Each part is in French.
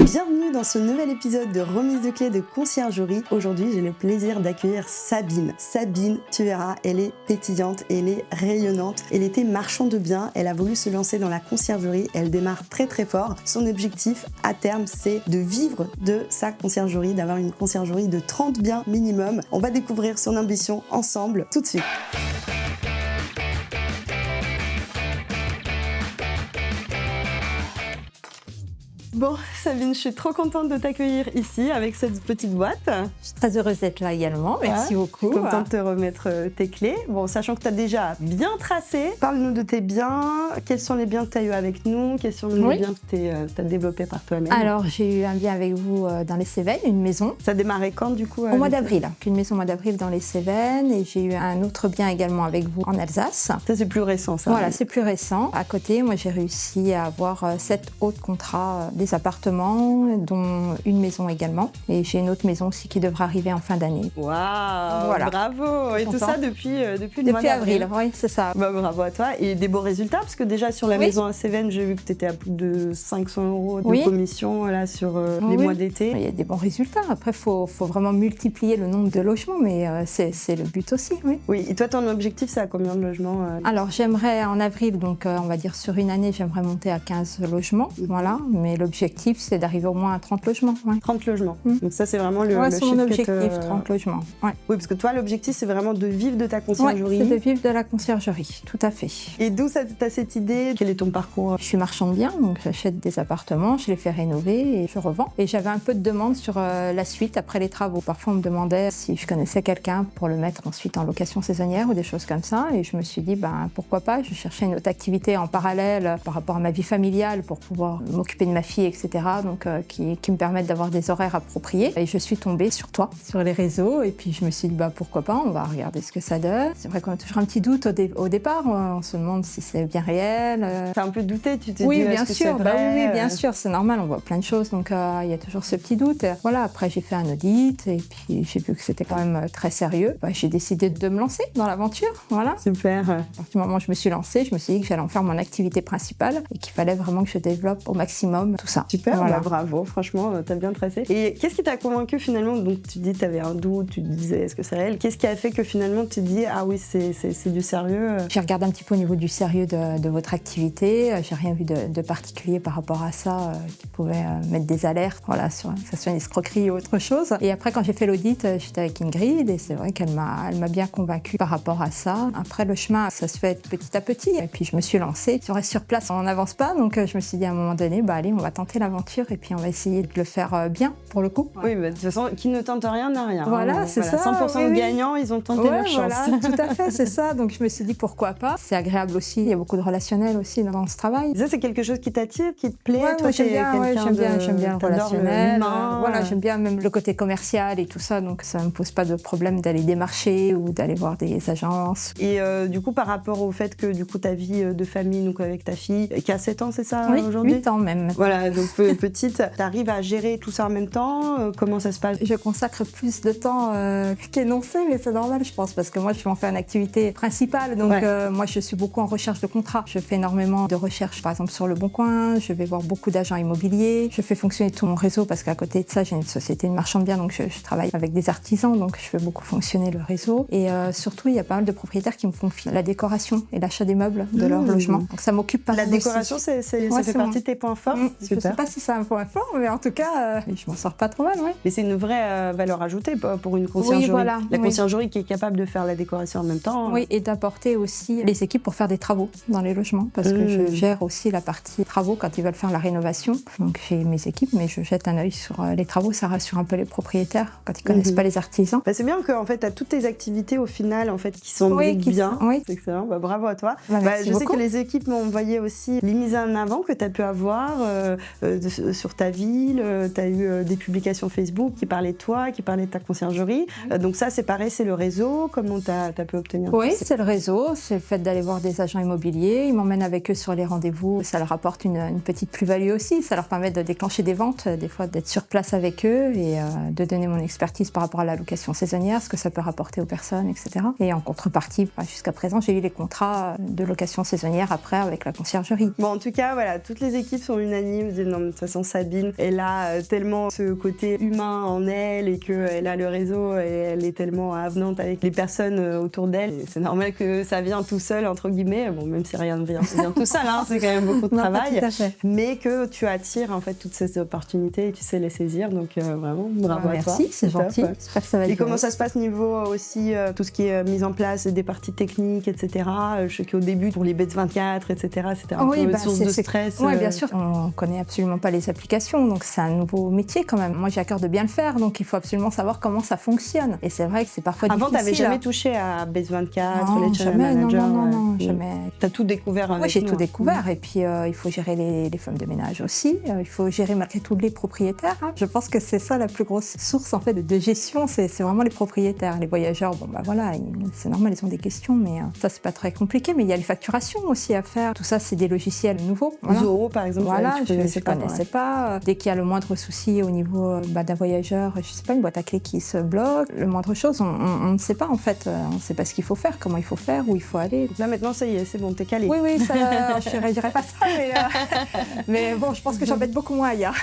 Bienvenue dans ce nouvel épisode de remise de clés de conciergerie. Aujourd'hui, j'ai le plaisir d'accueillir Sabine. Sabine, tu verras, elle est pétillante, elle est rayonnante. Elle était marchand de biens, elle a voulu se lancer dans la conciergerie. Elle démarre très très fort. Son objectif à terme, c'est de vivre de sa conciergerie, d'avoir une conciergerie de 30 biens minimum. On va découvrir son ambition ensemble tout de suite. Bon, Sabine, je suis trop contente de t'accueillir ici avec cette petite boîte. Je suis très heureuse d'être là également, merci beaucoup. Je suis contente de te remettre tes clés. Bon, sachant que tu as déjà bien tracé, parle-nous de tes biens. Quels sont les biens que tu as eu avec nous? Quels sont les biens que tu as développés par toi-même? Alors, j'ai eu un bien avec vous dans les Cévennes, une maison. Ça a démarré quand du coup? Au mois d'avril, une maison au mois d'avril dans les Cévennes. Et j'ai eu un autre bien également avec vous en Alsace. Ça, c'est plus récent, ça. Voilà, c'est plus récent. À côté, moi, j'ai réussi à avoir 7 autres contrats des appartements, dont une maison également. Et j'ai une autre maison aussi qui devra arriver en fin d'année. Waouh, voilà. Bravo. Et tout ça depuis le mois d'avril. Depuis avril, oui, c'est ça. Bah, bravo à toi. Et des beaux résultats, parce que déjà sur la maison à Cévennes, j'ai vu que tu étais à plus de 500 € de commission là, sur les mois d'été. Il y a des bons résultats. Après, il faut vraiment multiplier le nombre de logements, mais c'est le but aussi. Oui, et toi, ton objectif, c'est à combien de logements Alors, j'aimerais en avril, donc on va dire sur une année, j'aimerais monter à 15 logements. Voilà, mais l'objectif, c'est d'arriver au moins à 30 logements. 30 logements. Donc ça, c'est vraiment le c'est mon objectif, 30 logements. Oui, parce que toi, l'objectif, c'est vraiment de vivre de ta conciergerie. Oui, c'est de vivre de la conciergerie, tout à fait. Et d'où tu as cette idée? Quel est ton parcours? Je suis marchand de biens, donc j'achète des appartements, je les fais rénover et je revends. Et j'avais un peu de demande sur la suite après les travaux. Parfois, on me demandait si je connaissais quelqu'un pour le mettre ensuite en location saisonnière ou des choses comme ça. Et je me suis dit, pourquoi pas? Je cherchais une autre activité en parallèle par rapport à ma vie familiale pour pouvoir m'occuper de ma fille, etc. Donc, qui me permettent d'avoir des horaires appropriés. Et je suis tombée sur toi, sur les réseaux, et puis je me suis dit, pourquoi pas, on va regarder ce que ça donne. C'est vrai qu'on a toujours un petit doute au départ, on se demande si c'est bien réel. T'as un peu douté, tu t'es dit, bien sûr, c'est vrai oui, bien sûr, c'est normal, on voit plein de choses, donc il y a toujours ce petit doute. Voilà, après j'ai fait un audit, et puis j'ai vu que c'était quand même très sérieux. J'ai décidé de me lancer dans l'aventure, voilà. Super. À partir du moment où je me suis lancée, je me suis dit que j'allais en faire mon activité principale, et qu'il fallait vraiment que je développe au maximum tout ça. Super, voilà. Bravo, franchement, t'as bien tracé. Et qu'est-ce qui t'a convaincu finalement? Donc tu dis que t'avais un doute, tu te disais est-ce que c'est réel? Qu'est-ce qui a fait que finalement tu te dis ah oui, c'est du sérieux? J'ai regardé un petit peu au niveau du sérieux de votre activité, j'ai rien vu de particulier par rapport à ça qui pouvait mettre des alertes, voilà, que ça soit une escroquerie ou autre chose. Et après, quand j'ai fait l'audit, j'étais avec Ingrid et c'est vrai qu'elle m'a bien convaincue par rapport à ça. Après, le chemin, ça se fait petit à petit. Et puis je me suis lancée. Si on reste sur place, on n'avance pas. Donc je me suis dit à un moment donné, allez, on va tenter l'aventure et puis on va essayer de le faire bien pour le coup. Oui, de toute façon, qui ne tente rien n'a rien. Voilà, c'est ça. 100% de gagnants, ils ont tenté leur chance. Voilà, tout à fait, c'est ça. Donc je me suis dit pourquoi pas. C'est agréable aussi, il y a beaucoup de relationnel aussi dans ce travail. Ça, c'est quelque chose qui t'attire, qui te plaît? Toi, j'aime bien le relationnel. L'humain. Voilà, j'aime bien même le côté commercial et tout ça, donc ça ne me pose pas de problème d'aller démarcher ou d'aller voir des agences. Et du coup, par rapport au fait que du coup ta vie de famille, donc avec ta fille, qui a 7 ans, c'est ça aujourd'hui? 8 ans même. Voilà, donc petite, t'arrives à gérer tout ça en même temps? Comment ça se passe? Je consacre plus de temps qu'énoncé, mais c'est normal, je pense, parce que moi, je vais en faire une activité principale. Donc, moi, je suis beaucoup en recherche de contrats. Je fais énormément de recherches, par exemple, sur Le Bon Coin. Je vais voir beaucoup d'agents immobiliers. Je fais fonctionner tout mon réseau parce qu'à côté de ça, j'ai une société de marchand de biens, donc je travaille avec des artisans, donc je fais beaucoup fonctionner le réseau. Et surtout, il y a pas mal de propriétaires qui me confient la décoration et l'achat des meubles de leur logement. Donc, ça m'occupe pas mal. La décoration, ça fait partie de tes points forts? Je ne sais pas si c'est un point fort, mais en tout cas, je m'en sors pas trop mal, Mais c'est une vraie valeur ajoutée pour une conciergerie. Oui, voilà. La conciergerie qui est capable de faire la décoration en même temps. Oui, et d'apporter aussi les équipes pour faire des travaux dans les logements, parce que je gère aussi la partie travaux quand ils veulent faire la rénovation. Donc j'ai mes équipes, mais je jette un œil sur les travaux, ça rassure un peu les propriétaires quand ils connaissent pas les artisans. C'est bien que en fait, tu as toutes tes activités au final en fait, qui s'embriquent bien. C'est excellent, bravo à toi. Je sais que les équipes m'ont envoyé aussi les mises en avant que tu as pu avoir sur ta ville. Tu as eu des publications Facebook qui parlaient de toi, qui parlaient de ta conciergerie. Donc ça, c'est pareil, c'est le réseau. Comment tu as pu obtenir Oui, c'est le réseau, c'est le fait d'aller voir des agents immobiliers. Ils m'emmènent avec eux sur les rendez-vous. Ça leur apporte une petite plus-value aussi. Ça leur permet de déclencher des ventes, des fois d'être sur place avec eux et de donner mon expertise par rapport à la location saisonnière, ce que ça peut rapporter aux personnes, etc. Et en contrepartie, jusqu'à présent, j'ai eu les contrats de location saisonnière après avec la conciergerie. Bon, en tout cas, voilà, toutes les équipes sont unanimes disais non, mais de toute façon Sabine, elle a tellement ce côté humain en elle et qu'elle a le réseau et elle est tellement avenante avec les personnes autour d'elle. Et c'est normal que ça vient tout seul, entre guillemets, bon, même si rien ne vient tout seul, hein, c'est quand même beaucoup de travail, mais que tu attires en fait toutes ces opportunités et tu sais les saisir, donc vraiment bravo à toi. Merci, c'est gentil. J'espère que ça va être. Et comment ça se passe niveau aussi tout ce qui est mise en place des parties techniques, etc. Je sais qu'au début pour les Bets 24, etc. c'était un peu une source de stress. Oui, bien sûr. On connaît absolument pas les applications, donc c'est un nouveau métier quand même. Moi, j'ai à cœur de bien le faire, donc il faut absolument savoir comment ça fonctionne. Et c'est vrai que c'est parfois difficile. Avant, t'avais jamais touché à Bets 24, non, les channel managers? Non, jamais. T'as tout découvert avec nous? Oui, j'ai tout découvert. Et puis, il faut gérer les femmes de ménage aussi. Il faut gérer malgré tout les propriétaires. Hein. Je pense que c'est ça la plus grosse source en fait de gestion, c'est vraiment les propriétaires. Les voyageurs, bon bah voilà, c'est normal, ils ont des questions, mais ça c'est pas très compliqué. Mais il y a les facturations aussi à faire. Tout ça, c'est des logiciels nouveaux. Voilà. Zoho, par exemple. Voilà, je connaissais pas. Dès qu'il y a le moindre souci au niveau d'un voyageur, je sais pas, une boîte à clés qui se bloque, le moindre chose, on ne sait pas en fait. On ne sait pas ce qu'il faut faire, comment il faut faire, où il faut aller. Donc là maintenant, ça y est, c'est bon, t'es calé. Oui, ça, je dirais pas ça, mais bon, je pense que j'embête beaucoup moins ailleurs.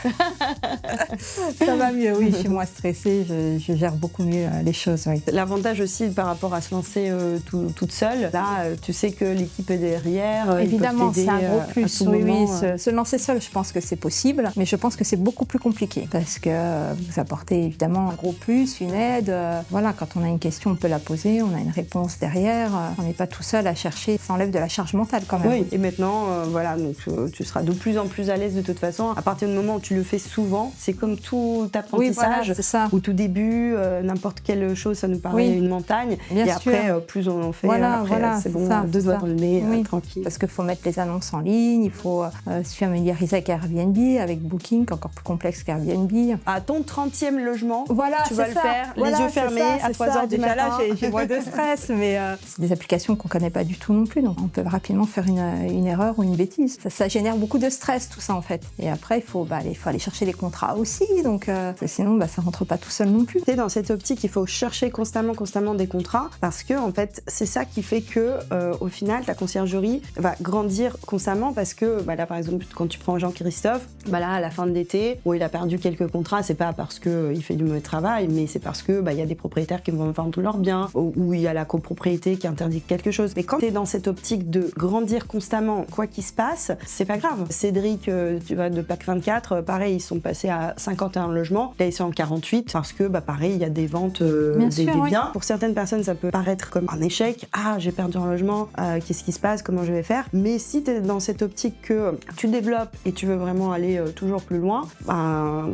Ça va mieux, oui, je suis moins stressée, je gère beaucoup mieux les choses. Oui. L'avantage aussi par rapport à se lancer toute seule, là, tu sais que l'équipe est derrière. Évidemment, c'est un gros plus. Oui, moment, se lancer seul, je pense que c'est possible, mais je pense que c'est beaucoup plus compliqué parce que vous apportez évidemment un gros plus, une aide. Voilà, quand on a une question, on peut la poser, on a une réponse derrière. On n'est pas tout seul à chercher, ça enlève de la charge mentale quand même. Oui, et maintenant, voilà, donc tu seras de plus en plus à l'aise de toute façon. À partir du moment où tu le fais souvent, c'est comme tout apprentissage. Oui, voilà, c'est ça. Au tout début, n'importe quelle chose, ça nous paraît une montagne. Bien et sûr. après, plus on en fait, voilà, c'est bon, ça, deux doigts dans le nez, tranquille. Parce qu'il faut mettre les annonces en ligne, il faut se familiariser avec Airbnb, avec Booking, encore plus complexe qu'Airbnb. À ton 30e logement, voilà, tu vas le faire, voilà, les yeux fermés, à 3h du matin. Là, j'ai moins de stress, mais c'est des applications qu'on ne connaît pas du tout non plus, donc on peut rapidement faire une erreur ou une bêtise. Ça génère beaucoup de stress, tout ça en fait. Et après, il faut aller chercher les contrats aussi, donc sinon ça rentre pas tout seul non plus. Dans cette optique, il faut chercher constamment des contrats, parce que en fait, c'est ça qui fait que au final, ta conciergerie va grandir constamment, parce que là, par exemple, quand tu prends Jean-Christophe, là, à la fin de l'été, où il a perdu quelques contrats, c'est pas parce qu'il fait du mauvais travail, mais c'est parce que il y a des propriétaires qui vont vendre tous leurs biens, ou il y a la copropriété qui interdit quelque chose. Mais quand tu es dans cette optique de grandir constamment, quoi qu'il se passe, c'est pas grave. Cédric, tu vois, de PAC 24, pareil, ils sont passés à 51 logements, là ils sont en 48, parce que pareil, il y a des ventes des biens. Pour certaines personnes, ça peut paraître comme un échec. Ah, j'ai perdu un logement, qu'est-ce qui se passe, comment je vais faire? Mais si tu es dans cette optique que tu développes et tu veux vraiment aller toujours plus loin,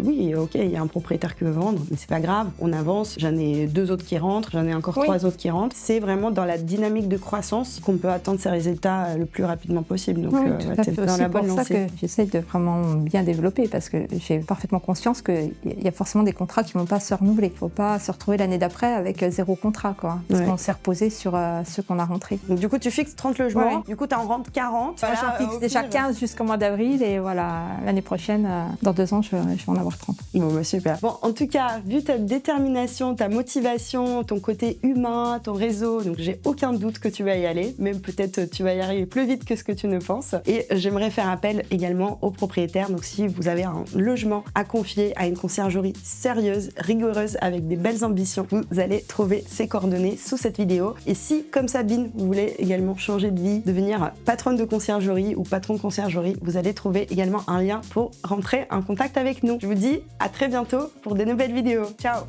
oui, ok, il y a un propriétaire qui veut vendre, mais c'est pas grave, on avance, j'en ai 2 autres qui rentrent, j'en ai encore 3 autres qui rentrent. C'est vraiment dans la dynamique de croissance qu'on peut atteindre ces résultats le plus rapidement possible. Donc, c'est dans la bonne lancée. C'est pour ça que j'essaie de vraiment bien développer, parce que j'ai parfaitement conscience qu'il y a forcément des contrats qui ne vont pas se renouveler. Il ne faut pas se retrouver l'année d'après avec 0 contrat, quoi. Parce qu'on s'est reposé sur ceux qu'on a rentrés. Donc du coup, tu fixes 30 logements, du coup, tu en rentres 40. Moi, j'en fixe déjà 15 jusqu'au mois d'avril, et voilà, l'année prochaine, dans 2 ans, je vais en avoir 30. Bon, super. Bon, en tout cas, vu ta détermination, ta motivation, ton côté humain, ton réseau, donc j'ai aucun doute que tu vas y aller, même peut-être tu vas y arriver plus vite que ce que tu ne penses. Et j'aimerais faire appel également aux propriétaires. Donc si vous avez un logement à confier à une conciergerie sérieuse, rigoureuse, avec des belles ambitions, vous allez trouver ses coordonnées sous cette vidéo. Et si, comme Sabine, vous voulez également changer de vie, devenir patronne de conciergerie ou patron de conciergerie, vous allez trouver également un lien pour rentrer en contact avec nous. Je vous dis à très bientôt pour des nouvelles vidéos. Ciao!